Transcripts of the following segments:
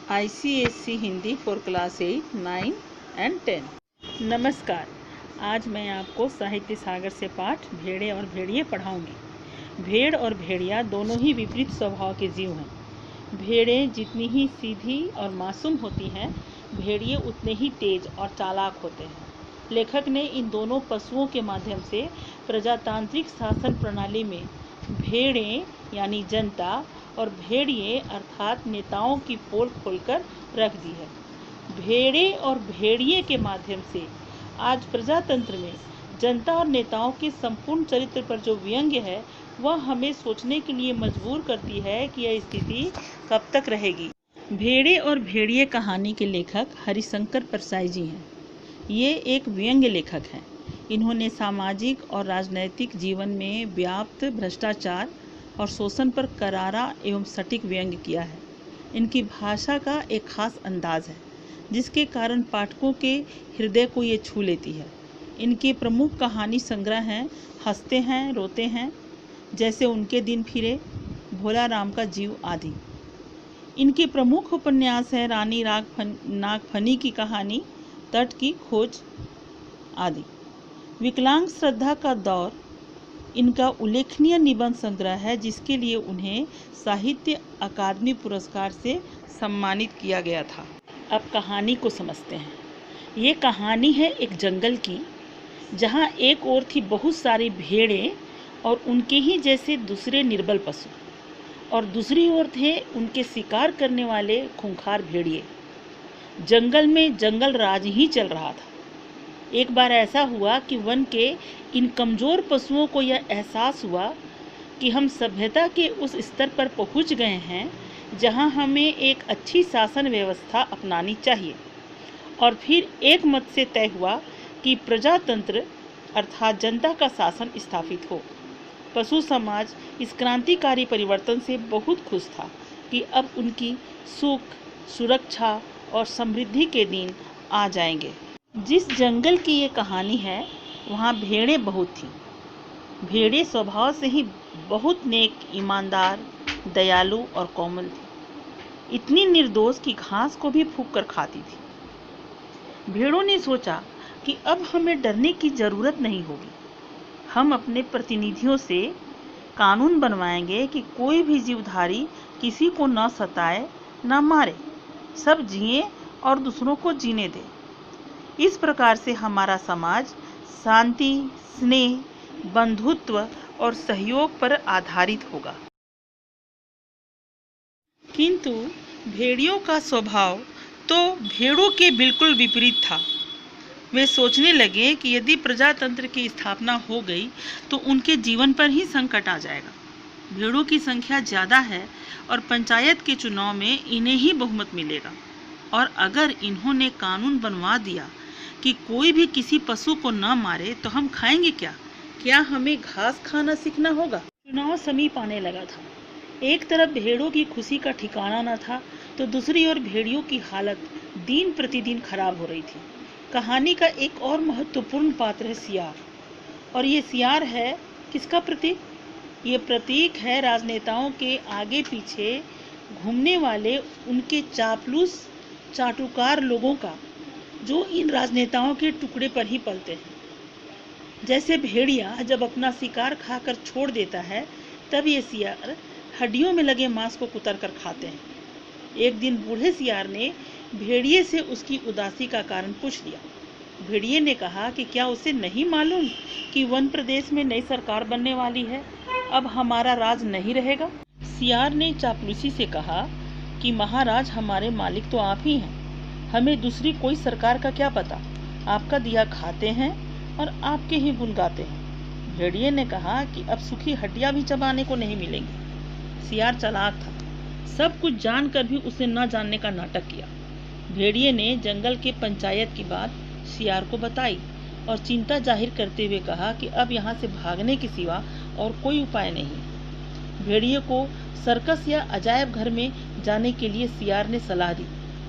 ICSC Hindi for class 8, 9 and 10। नमस्कार। आज मैं आपको साहित्य सागर से पाठ भेड़े और भेड़िए पढ़ाऊंगी। भेड़ और भेड़िया दोनों ही विपरीत स्वभाव के जीव हैं। भेड़ें जितनी ही सीधी और मासूम होती हैं, भेड़िए उतने ही तेज और चालाक होते हैं। लेखक ने इन दोनों पशुओं के माध्यम से प्रजातांत्रिक शासन प्रणाली में भेड़ें यानी जनता और भेड़िए अर्थात नेताओं की पोल खोलकर रख दी है। भेड़े और भेड़िए के माध्यम से आज प्रजातंत्र में जनता और नेताओं के संपूर्ण चरित्र पर जो व्यंग्य है, वह हमें सोचने के लिए मजबूर करती है कि यह स्थिति कब तक रहेगी। भेड़े और भेड़िए कहानी के लेखक हरिशंकर परसाई जी हैं। ये एक व्यंग्य लेखक हैं। इन्होंने सामाजिक और राजनैतिक जीवन में व्याप्त भ्रष्टाचार और शोषण पर करारा एवं सटीक व्यंग्य किया है। इनकी भाषा का एक खास अंदाज है, जिसके कारण पाठकों के हृदय को ये छू लेती है। इनके प्रमुख कहानी संग्रह हैं हंसते हैं रोते हैं, जैसे उनके दिन फिरे, भोला राम का जीव आदि। इनके प्रमुख उपन्यास हैं रानी नागफनी की कहानी, तट की खोज आदि। विकलांग श्रद्धा का दौर इनका उल्लेखनीय निबंध संग्रह है, जिसके लिए उन्हें साहित्य अकादमी पुरस्कार से सम्मानित किया गया था। अब कहानी को समझते हैं। ये कहानी है एक जंगल की, जहाँ एक ओर थी बहुत सारी भेड़ें और उनके ही जैसे दूसरे निर्बल पशु, और दूसरी ओर थे उनके शिकार करने वाले खूंखार भेड़िए। जंगल में जंगल राज ही चल रहा था। एक बार ऐसा हुआ कि वन के इन कमज़ोर पशुओं को यह एहसास हुआ कि हम सभ्यता के उस स्तर पर पहुंच गए हैं जहां हमें एक अच्छी शासन व्यवस्था अपनानी चाहिए, और फिर एक मत से तय हुआ कि प्रजातंत्र अर्थात जनता का शासन स्थापित हो। पशु समाज इस क्रांतिकारी परिवर्तन से बहुत खुश था कि अब उनकी सुख, सुरक्षा और समृद्धि के दिन आ जाएंगे। जिस जंगल की ये कहानी है, वहाँ भेड़ें बहुत थीं। भेड़ें स्वभाव से ही बहुत नेक, ईमानदार, दयालु और कोमल थी। इतनी निर्दोष कि घास को भी फूंक कर खाती थी। भेड़ों ने सोचा कि अब हमें डरने की जरूरत नहीं होगी। हम अपने प्रतिनिधियों से कानून बनवाएंगे कि कोई भी जीवधारी किसी को न सताए, न मारे, सब जिए और दूसरों को जीने दे। इस प्रकार से हमारा समाज शांति, स्नेह, बंधुत्व और सहयोग पर आधारित होगा। किंतु भेड़ियों का स्वभाव तो भेड़ों के बिल्कुल विपरीत था। वे सोचने लगे कि यदि प्रजातंत्र की स्थापना हो गई तो उनके जीवन पर ही संकट आ जाएगा। भेड़ों की संख्या ज़्यादा है और पंचायत के चुनाव में इन्हें ही बहुमत मिलेगा, और अगर इन्होंने कानून बनवा दिया कि कोई भी किसी पशु को न मारे तो हम खाएंगे क्या? क्या हमें घास खाना सीखना होगा? चुनाव समीप आने लगा था। एक तरफ भेड़ों की खुशी का ठिकाना न था, तो दूसरी ओर भेड़ियों की हालत दिन प्रतिदिन खराब हो रही थी। कहानी का एक और महत्वपूर्ण पात्र है सियार, और ये सियार है किसका प्रतीक? ये प्रतीक है राजनेताओं के आगे पीछे घूमने वाले उनके चापलूस चाटुकार लोगों का, जो इन राजनेताओं के टुकड़े पर ही पलते हैं। जैसे भेड़िया जब अपना शिकार खाकर छोड़ देता है, तब ये सियार हड्डियों में लगे मांस को कुतर कर खाते हैं। एक दिन बूढ़े सियार ने भेड़िए से उसकी उदासी का कारण पूछ लिया। भेड़िए ने कहा कि क्या उसे नहीं मालूम कि वन प्रदेश में नई सरकार बनने वाली है, अब हमारा राज नहीं रहेगा। सियार ने चापलूसी से कहा कि महाराज, हमारे मालिक तो आप ही हैं, हमें दूसरी कोई सरकार का क्या पता। आपका दिया खाते हैं और आपके ही गुण गाते हैं। भेड़िए ने कहा कि अब सूखी हड्डियां भी चबाने को नहीं मिलेंगी। सियार चालाक था, सब कुछ जानकर भी उसे न जानने का नाटक किया। भेड़िए ने जंगल के पंचायत की बात सियार को बताई और चिंता जाहिर करते हुए कहा कि अब यहाँ से भागने के सिवा और कोई उपाय नहीं। भेड़िए को सर्कस या अजायब घर में जाने के लिए सियार ने सलाह दी।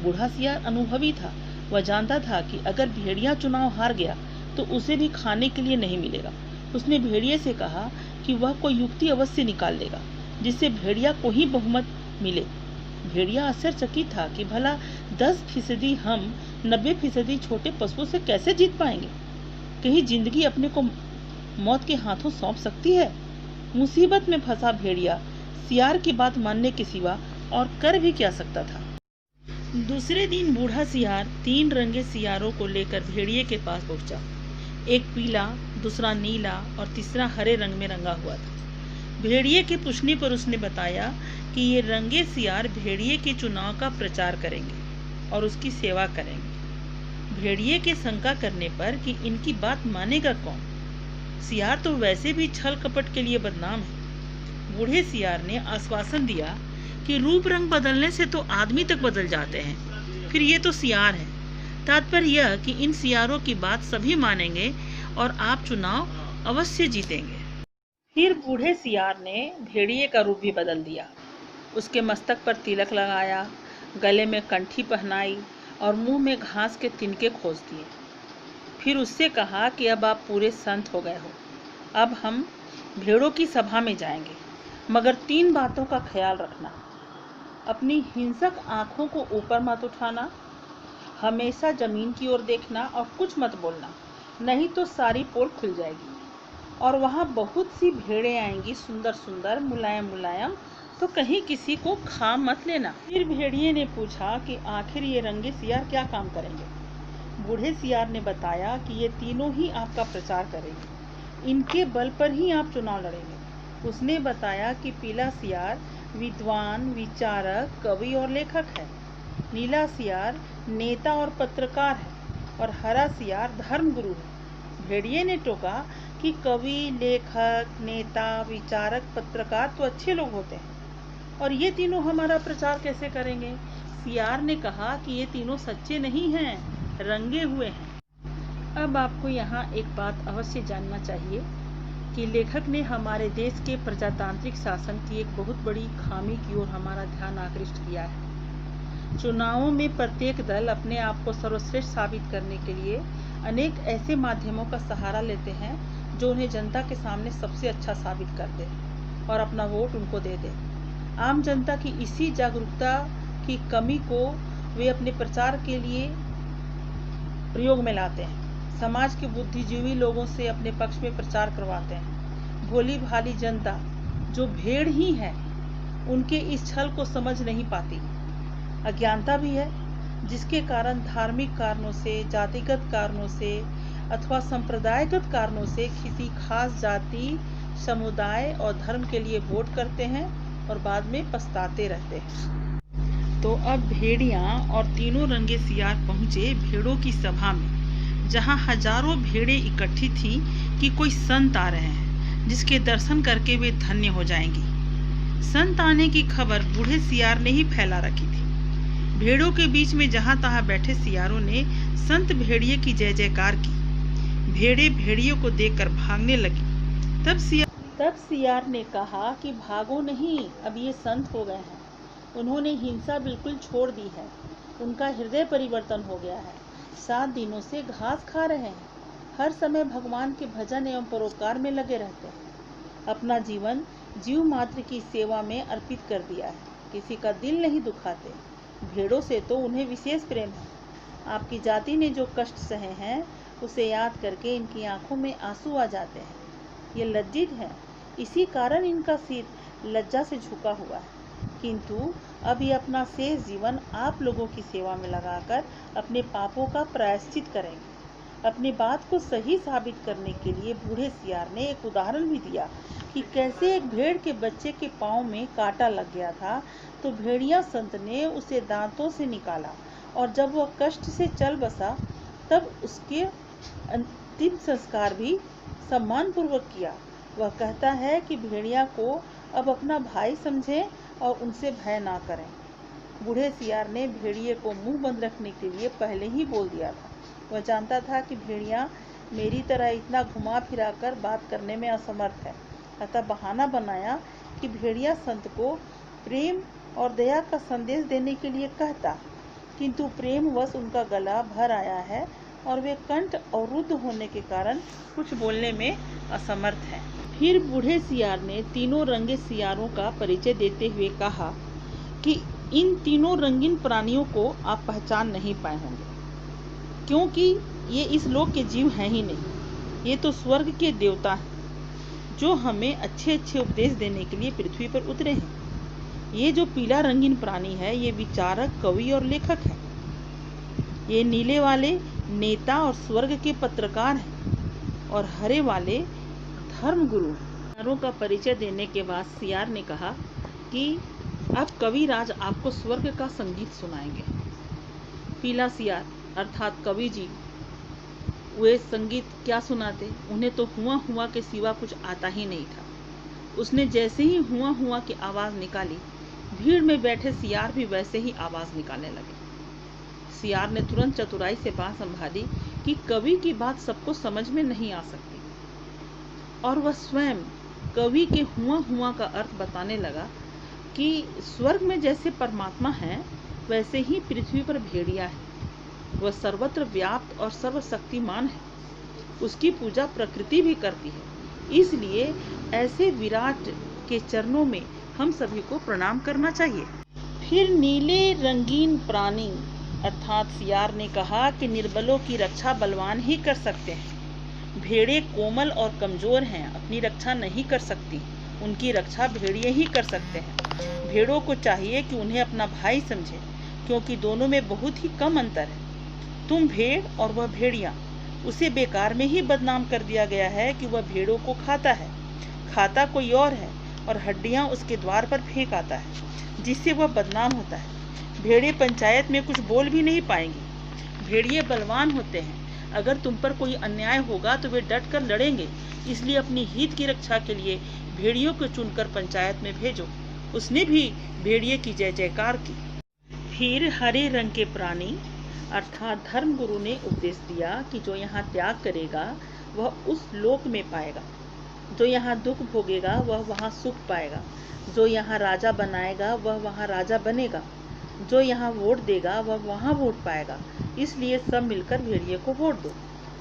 बूढ़ा सियार अनुभवी था। वह जानता था कि अगर भेड़िया चुनाव हार गया तो उसे भी खाने के लिए नहीं मिलेगा। उसने भेड़िए से कहा कि वह कोई युक्ति अवश्य निकाल लेगा जिससे भेड़िया को ही बहुमत मिले। भेड़िया आश्चर्यचकित था कि भला 10% हम 90% छोटे पशुओं से कैसे जीत पाएंगे। कहीं जिंदगी अपने को मौत के हाथों सौंप सकती है। मुसीबत में फंसा भेड़िया सियार की बात मानने के सिवा और कर भी क्या सकता था। दूसरे दिन बूढ़ा सियार 3 रंगे सियारों को लेकर भेड़िए के पास पहुंचा। एक पीला, दूसरा नीला और तीसरा हरे रंग में रंगा हुआ था। भेड़िए के पूछने पर उसने बताया कि ये रंगे सियार भेड़िए के चुनाव का प्रचार करेंगे और उसकी सेवा करेंगे। भेड़िए के शंका करने पर कि इनकी बात मानेगा कौन, सियार तो वैसे भी छल कपट के लिए बदनाम है। बूढ़े सियार ने आश्वासन दिया कि रूप रंग बदलने से तो आदमी तक बदल जाते हैं, फिर ये तो सियार है। तात्पर्य यह कि इन सियारों की बात सभी मानेंगे और आप चुनाव अवश्य जीतेंगे। फिर बूढ़े सियार ने भेड़िए का रूप भी बदल दिया। उसके मस्तक पर तिलक लगाया, गले में कंठी पहनाई और मुंह में घास के तिनके खोस दिए। फिर उससे कहा कि अब आप पूरे संत हो गए हो, अब हम भेड़ों की सभा में जाएंगे, मगर 3 बातों का ख्याल रखना। अपनी हिंसक आंखों को ऊपर मत उठाना, हमेशा जमीन की ओर देखना और कुछ मत बोलना, नहीं तो सारी पोल खुल जाएगी और वहाँ बहुत सी भेड़ें आएंगी, सुंदर सुंदर, मुलायम मुलायम, तो कहीं किसी को खा मत लेना। फिर भेड़िए ने पूछा कि आखिर ये रंगे सियार क्या काम करेंगे। बूढ़े सियार ने बताया कि ये तीनों ही आपका प्रचार करेंगे, इनके बल पर ही आप चुनाव लड़ेंगे। उसने बताया कि पीला सियार विद्वान, विचारक, कवि और लेखक है, नीला सियार नेता और पत्रकार है और हरा सियार धर्मगुरु है। भेड़िए ने टोका कि कवि, लेखक, नेता, विचारक, पत्रकार तो अच्छे लोग होते हैं और ये तीनों हमारा प्रचार कैसे करेंगे। सियार ने कहा कि ये तीनों सच्चे नहीं हैं, रंगे हुए हैं। अब आपको यहाँ एक बात अवश्य जानना चाहिए कि लेखक ने हमारे देश के प्रजातांत्रिक शासन की एक बहुत बड़ी खामी की ओर हमारा ध्यान आकृष्ट किया है। चुनावों में प्रत्येक दल अपने आप को सर्वश्रेष्ठ साबित करने के लिए अनेक ऐसे माध्यमों का सहारा लेते हैं जो उन्हें जनता के सामने सबसे अच्छा साबित कर दे और अपना वोट उनको दे दे। आम जनता की इसी जागरूकता की कमी को वे अपने प्रचार के लिए प्रयोग में लाते हैं। समाज के बुद्धिजीवी लोगों से अपने पक्ष में प्रचार करवाते हैं। भोली भाली जनता जो भेड़ ही है, उनके इस छल को समझ नहीं पाती। अज्ञानता भी है, जिसके कारण धार्मिक कारणों से, जातिगत कारणों से अथवा संप्रदायगत कारणों से किसी खास जाति, समुदाय और धर्म के लिए वोट करते हैं और बाद में पछताते रहते हैं। तो अब भेड़ियां और तीनों रंगे सियार पहुंचे भेड़ों की सभा में, जहां हजारों भेड़ें इकट्ठी थीं कि कोई संत आ रहे हैं जिसके दर्शन करके वे धन्य हो जाएंगी। संत आने की खबर बूढ़े सियार ने ही फैला रखी थी। भेड़ों के बीच में जहां तहां बैठे सियारों ने संत भेड़िए की जय जयकार की। भेड़े भेड़ियों को देखकर भागने लगी। तब सियार ने कहा कि भागो नहीं, अब ये संत हो गए हैं, उन्होंने हिंसा बिल्कुल छोड़ दी है, उनका हृदय परिवर्तन हो गया है, 7 दिनों से घास खा रहे हैं, हर समय भगवान के भजन एवं परोपकार में लगे रहते हैं, अपना जीवन जीव मात्र की सेवा में अर्पित कर दिया है, किसी का दिल नहीं दुखाते। भेड़ों से तो उन्हें विशेष प्रेम है। आपकी जाति ने जो कष्ट सहे हैं उसे याद करके इनकी आंखों में आंसू आ जाते हैं। ये लज्जित है, इसी कारण इनका सिर लज्जा से झुका हुआ है, किंतु अब ये अपना शेष जीवन आप लोगों की सेवा में लगाकर अपने पापों का प्रायश्चित करेंगे। अपनी बात को सही साबित करने के लिए बूढ़े सियार ने एक उदाहरण भी दिया कि कैसे एक भेड़ के बच्चे के पाँव में कांटा लग गया था, तो भेड़िया संत ने उसे दांतों से निकाला और जब वह कष्ट से चल बसा तब उसके अंतिम संस्कार भी सम्मानपूर्वक किया। वह कहता है कि भेड़िया को अब अपना भाई समझें और उनसे भय ना करें। बूढ़े सियार ने भेड़िए को मुंह बंद रखने के लिए पहले ही बोल दिया था। वह जानता था कि भेड़िया मेरी तरह इतना घुमा फिराकर बात करने में असमर्थ है, अतः बहाना बनाया कि भेड़िया संत को प्रेम और दया का संदेश देने के लिए कहता, किंतु प्रेमवश उनका गला भर आया है और वे कंठ अवरुद्ध होने के कारण कुछ बोलने में असमर्थ हैं। फिर बूढ़े सियार ने तीनों रंगे सियारों का परिचय देते हुए कहा कि इन तीनों रंगीन प्राणियों को आप पहचान नहीं पाए होंगे, क्योंकि ये इस लोक के जीव हैं ही नहीं। ये तो स्वर्ग के देवता हैं, जो हमें अच्छे अच्छे उपदेश देने के लिए पृथ्वी पर उतरे हैं। ये जो पीला रंगीन प्राणी है, ये विचारक, कवि और लेखक है। ये नीले वाले नेता और स्वर्ग के पत्रकार हैं, और हरे वाले धर्म गुरु हैं। सियारों का परिचय देने के बाद सियार ने कहा कि अब कविराज आपको स्वर्ग का संगीत सुनाएंगे। पीला सियार अर्थात कवि जी वे संगीत क्या सुनाते, उन्हें तो हुआ हुआ के सिवा कुछ आता ही नहीं था। उसने जैसे ही हुआ हुआ की आवाज़ निकाली, भीड़ में बैठे सियार भी वैसे ही आवाज़ निकालने लगे। सियार ने तुरंत चतुराई से बात संभाली कि कवि की बात सबको समझ में नहीं आ सकती, और वह स्वयं कवि के हुआ हुआ का अर्थ बताने लगा कि स्वर्ग में जैसे परमात्मा है, वैसे ही पृथ्वी पर भेड़िया है। वह सर्वत्र व्याप्त और सर्वशक्तिमान है। उसकी पूजा प्रकृति भी करती है। इसलिए ऐसे विराट के चरणों में हम सभी को प्रणाम करना चाहिए। फिर नीले रंगीन प्राणी अर्थात सियार ने कहा कि निर्बलों की रक्षा बलवान ही कर सकते हैं। भेड़े कोमल और कमजोर हैं, अपनी रक्षा नहीं कर सकती। उनकी रक्षा भेड़िए ही कर सकते हैं। भेड़ों को चाहिए कि उन्हें अपना भाई समझे, क्योंकि दोनों में बहुत ही कम अंतर है। तुम भेड़ और वह भेड़िया, उसे बेकार में ही बदनाम कर दिया गया है कि वह भेड़ों को खाता है। खाता कोई और है, और हड्डियां उसके द्वार पर फेंक आता है, जिससे वह बदनाम होता है। भेड़े पंचायत में कुछ बोल भी नहीं पाएंगे। भेड़िए बलवान होते हैं। अगर तुम पर कोई अन्याय होगा तो वे डट कर लड़ेंगे। इसलिए अपनी हित की रक्षा के लिए भेड़ियों को चुनकर पंचायत में भेजो। उसने भी भेड़िए की जय जयकार की। फिर हरे रंग के प्राणी अर्थात धर्मगुरु ने उपदेश दिया कि जो यहाँ त्याग करेगा वह उस लोक में पाएगा, जो यहाँ दुख भोगेगा वह वहाँ सुख पाएगा, जो यहाँ राजा बनाएगा वह वहाँ राजा बनेगा, जो यहाँ वोट देगा वह वहाँ वोट पाएगा। इसलिए सब मिलकर भेड़िए को वोट दो।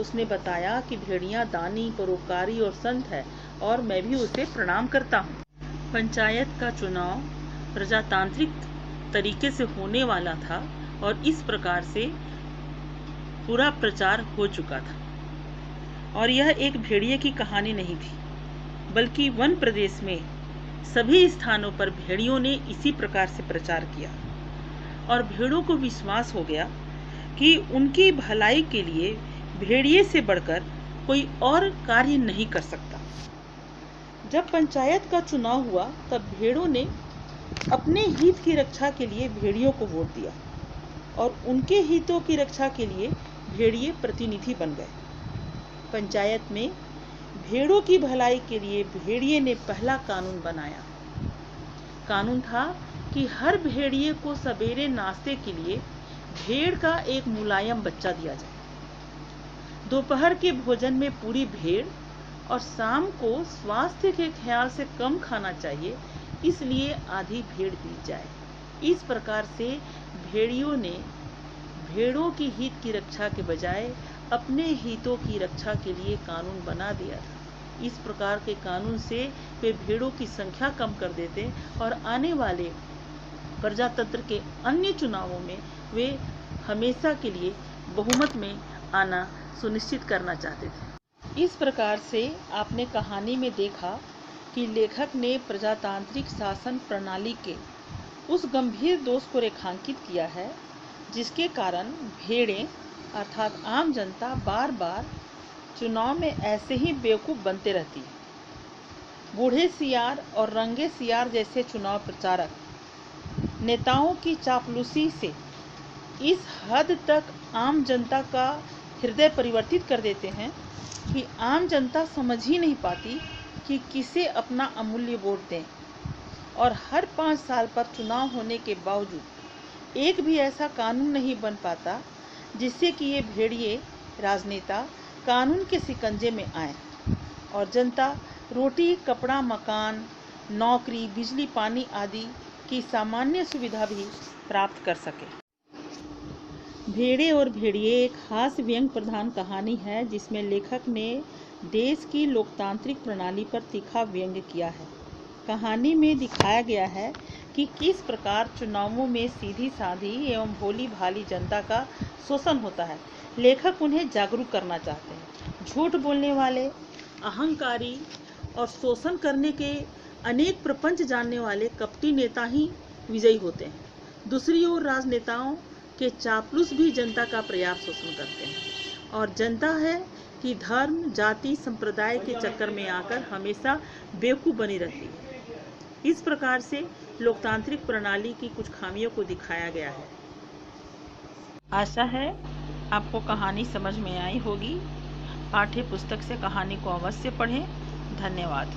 उसने बताया कि भेड़िया दानी, परोपकारी और संत है, और मैं भी उसे प्रणाम करता हूँ। पंचायत का चुनाव प्रजातांत्रिक तरीके से होने वाला था, और इस प्रकार से पूरा प्रचार हो चुका था। और यह एक भेड़िए की कहानी नहीं थी, बल्कि वन प्रदेश में सभी स्थानों पर भेड़ियों ने इसी प्रकार से प्रचार किया, और भेड़ों को विश्वास हो गया कि उनकी भलाई के लिए भेड़िए से बढ़कर कोई और कार्य नहीं कर सकता। जब पंचायत का चुनाव हुआ, तब भेड़ों ने अपने हित की रक्षा के लिए भेड़ियों को वोट दिया, और उनके हितों की रक्षा के लिए भेड़िए प्रतिनिधि बन गए। पंचायत में भेड़ों की भलाई के लिए भेड़िए ने पहला कानून बनाया। कानून था कि हर भेड़िए को सवेरे नाश्ते के लिए भेड़ का एक मुलायम बच्चा दिया जाए। दोपहर के भोजन में पूरी भेड़, और शाम को स्वास्थ्य के ख्याल से कम खाना चाहिए, इसलिए आधी भेड़ दी जाए। इस प्रकार से भेड़ियों ने भेड़ों की हित की रक्षा के बजाय अपने हितों की रक्षा के लिए कानून बना दिया था। इस प्रकार के कानून से वे भेड़ों की संख्या कम कर देते, और आने वाले प्रजातंत्र के अन्य चुनावों में वे हमेशा के लिए बहुमत में आना सुनिश्चित करना चाहते थे। इस प्रकार से आपने कहानी में देखा कि लेखक ने प्रजातांत्रिक शासन प्रणाली के उस गंभीर दोष को रेखांकित किया है, जिसके कारण भेड़ें अर्थात आम जनता बार बार चुनाव में ऐसे ही बेवकूफ़ बनते रहती है। बूढ़े सियार और रंगे सियार जैसे चुनाव प्रचारक नेताओं की चापलूसी से इस हद तक आम जनता का हृदय परिवर्तित कर देते हैं कि आम जनता समझ ही नहीं पाती कि किसे अपना अमूल्य वोट दें। और हर 5 साल पर चुनाव होने के बावजूद एक भी ऐसा कानून नहीं बन पाता जिससे कि ये भेड़िए राजनेता कानून के शिकंजे में आए, और जनता रोटी, कपड़ा, मकान, नौकरी, बिजली, पानी आदि की सामान्य सुविधा भी प्राप्त कर सके। भेड़े और भेड़िए एक हास्य व्यंग प्रधान कहानी है, जिसमें लेखक ने देश की लोकतांत्रिक प्रणाली पर तीखा व्यंग किया है। कहानी में दिखाया गया है कि किस प्रकार चुनावों में सीधी साधी एवं भोली भाली जनता का शोषण होता है। लेखक उन्हें जागरूक करना चाहते हैं। झूठ बोलने वाले, अहंकारी और शोषण करने के अनेक प्रपंच जानने वाले कपटी नेता ही विजयी होते हैं। दूसरी ओर राजनेताओं के चापलूस भी जनता का पर्याप्त शोषण करते हैं और जनता है कि धर्म, जाति, संप्रदाय के चक्कर में आकर हमेशा बेवकूफ़ बनी रहती है। इस प्रकार से लोकतांत्रिक प्रणाली की कुछ खामियों को दिखाया गया है। आशा है आपको कहानी समझ में आई होगी। पाठ्य पुस्तक से कहानी को अवश्य पढ़ें। धन्यवाद।